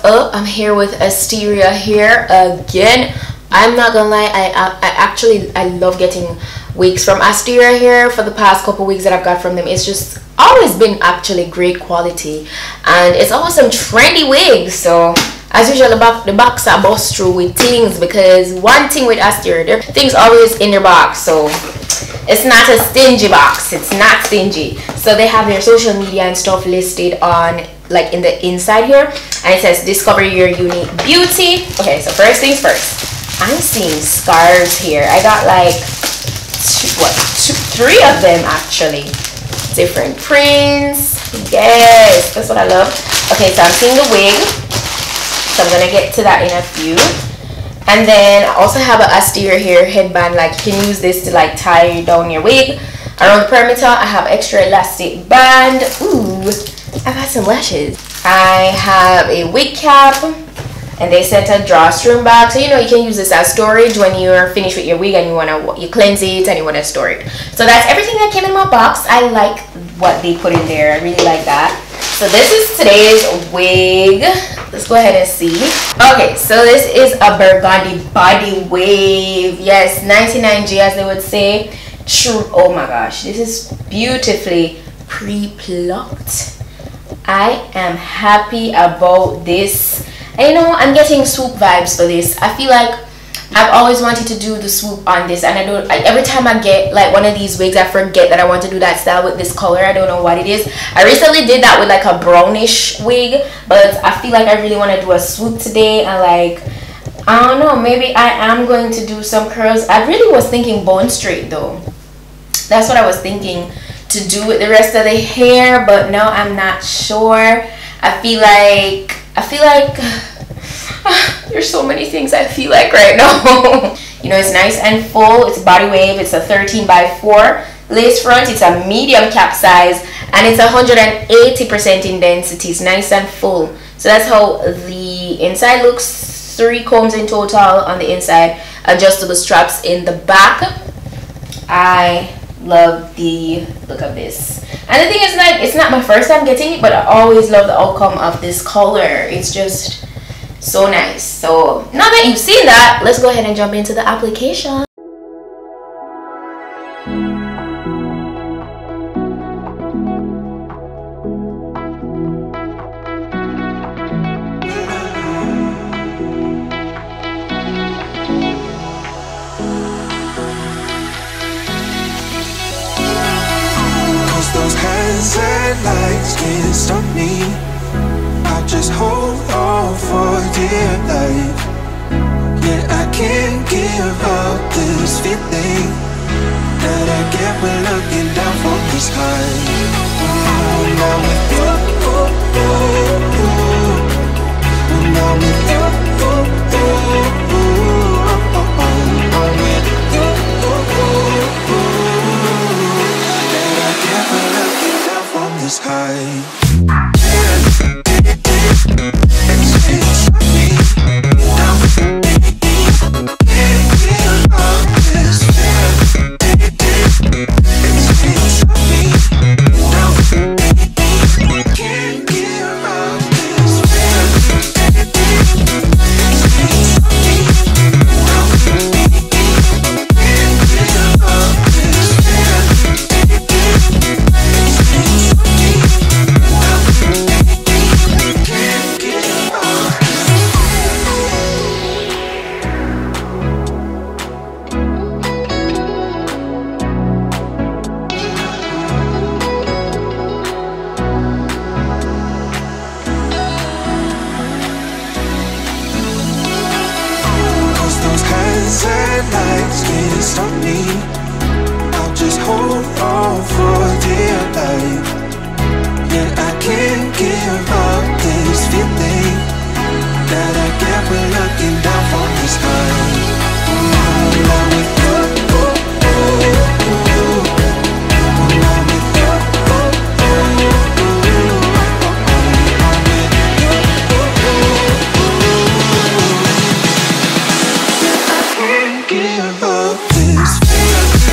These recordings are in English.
up? I'm here with Asteria here again. I'm not gonna lie, I love getting wigs from Asteria here. For the past couple wigs that I've got from them, it's just always been actually great quality, and it's always some trendy wigs. So as usual, the box I bust through with things, because one thing with Asteria, their things always in their box, so it's not a stingy box. It's not stingy. So they have their social media and stuff listed on, like, in the inside here, and it says discover your unique beauty. Okay, so first things first, I'm seeing scarves here. I got like three of them actually, different prints. Yes, that's what I love. Okay, so I'm seeing the wig, so I'm gonna get to that in a few. And then I also have an Asteria here headband. Like, you can use this to like tie down your wig. Around the perimeter I have extra elastic band. Ooh, I've got some lashes. I have a wig cap, and they sent a drawstring bag, so you know you can use this as storage when you're finished with your wig and you cleanse it and you want to store it. So that's everything that came in my box. I like what they put in there. I really like that. So this is today's wig. Let's go ahead and see. Okay, so this is a burgundy body wave. Yes, 99J as they would say. True. Oh my gosh, this is beautifully pre-plucked. I am happy about this. And you know, I'm getting swoop vibes for this. I feel like I've always wanted to do the swoop on this, and every time I get like one of these wigs, I forget that I want to do that style with this color. I don't know what it is. I recently did that with like a brownish wig, but I feel like I really want to do a swoop today, and like, I don't know, maybe I am going to do some curls. I really was thinking bone straight though. That's what I was thinking to do with the rest of the hair, but no, I'm not sure. I feel like there's so many things I feel like right now. You know, it's nice and full. It's body wave. It's a 13x4 lace front. It's a medium cap size, and it's 180% in density. It's nice and full. So that's how the inside looks. 3 combs in total on the inside, adjustable straps in the back. I love the look of this, and the thing is, like, it's not my first time getting it, but I always love the outcome of this color. It's just so nice. So now that you've seen that, let's go ahead and jump into the application. Those hands and lights can't stop me. I'll just hold on for dear life. Yeah, I can't give up this feeling that I get when looking down from the sky. When I'm with you, when I'm with you, I'm with you. This high. Lights can't stop me. I'll just hold on for dear life. Yeah, I can't give up this feeling that I get when looking down from the sky. When I'm with you, when I'm with you, give up this feeling.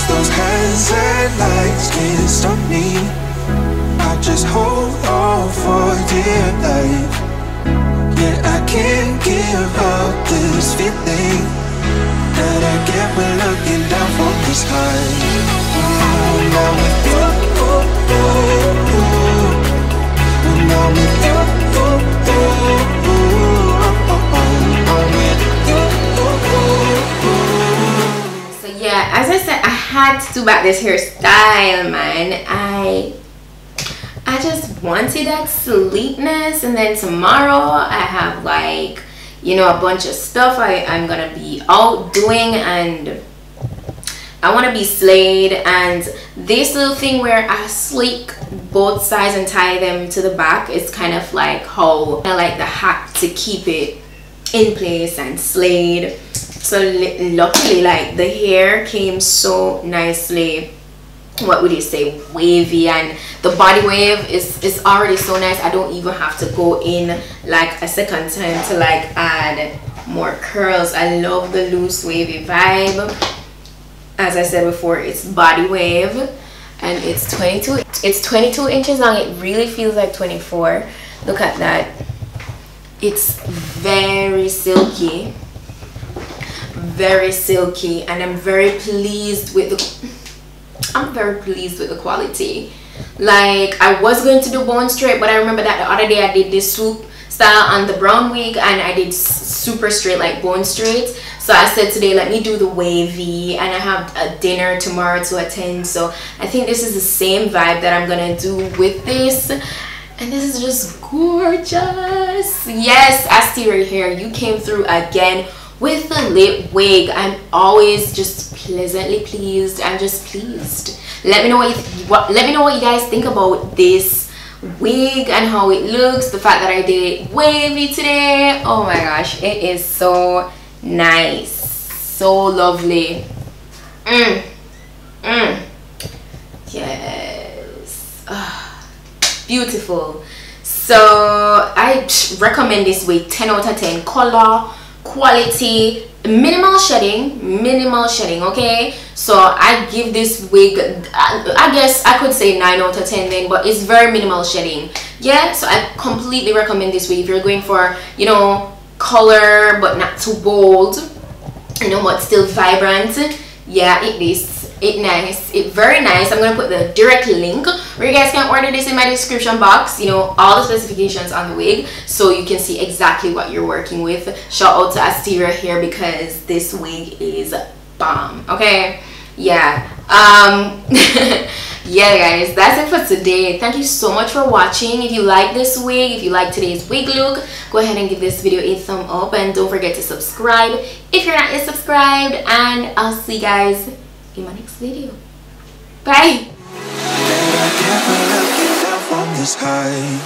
Those hands and lights can't stop me. I just hold on for dear life. Yeah, I can't give up this feeling that I get when looking down from this high. Now with you, now with you, yeah, as I said, I had to do back this hairstyle, man. I just wanted that sleekness, and then tomorrow I have, like, you know, a bunch of stuff I'm gonna be out doing, and I want to be slayed. And this little thing where I sleek both sides and tie them to the back is kind of like how I like the hat to keep it in place and slayed. So luckily, like, the hair came so nicely, what would you say, wavy, and the body wave is already so nice. I don't even have to go in like a second time to like add more curls. I love the loose wavy vibe. As I said before, it's body wave, and it's 22 inches long. It really feels like 24. Look at that. It's very silky, and I'm very pleased with the quality. Like, I was going to do bone straight, but I remember that the other day I did this swoop style on the brown wig, and I did super straight, like bone straight. So I said today, let me do the wavy, and I have a dinner tomorrow to attend, so I think this is the same vibe that I'm gonna do with this. And this is just gorgeous. Yes, Asteria hair, you came through again with the lip wig. I'm always just pleasantly pleased. I'm just pleased. Let me know what you guys think about this wig and how it looks. The fact that I did it wavy today. Oh my gosh, it is so nice, so lovely. Yes. Beautiful. So I recommend this wig. 10 out of 10. Color, quality, minimal shedding. Okay, so I give this wig, I guess I could say 9 out of 10 then, but it's very minimal shedding. Yeah, so I completely recommend this wig if you're going for, you know, color but not too bold, you know, but still vibrant. Yeah, it's very nice. I'm gonna put the direct link where you guys can order this in my description box, you know, all the specifications on the wig, so you can see exactly what you're working with. Shout out to Asteria hair, because this wig is bomb. Okay, yeah. Yeah guys, that's it for today. Thank you so much for watching. If you like this wig, if you like today's wig look, go ahead and give this video a thumb up, and don't forget to subscribe if you're not yet subscribed, and I'll see you guys in my next video. Bye. From this high.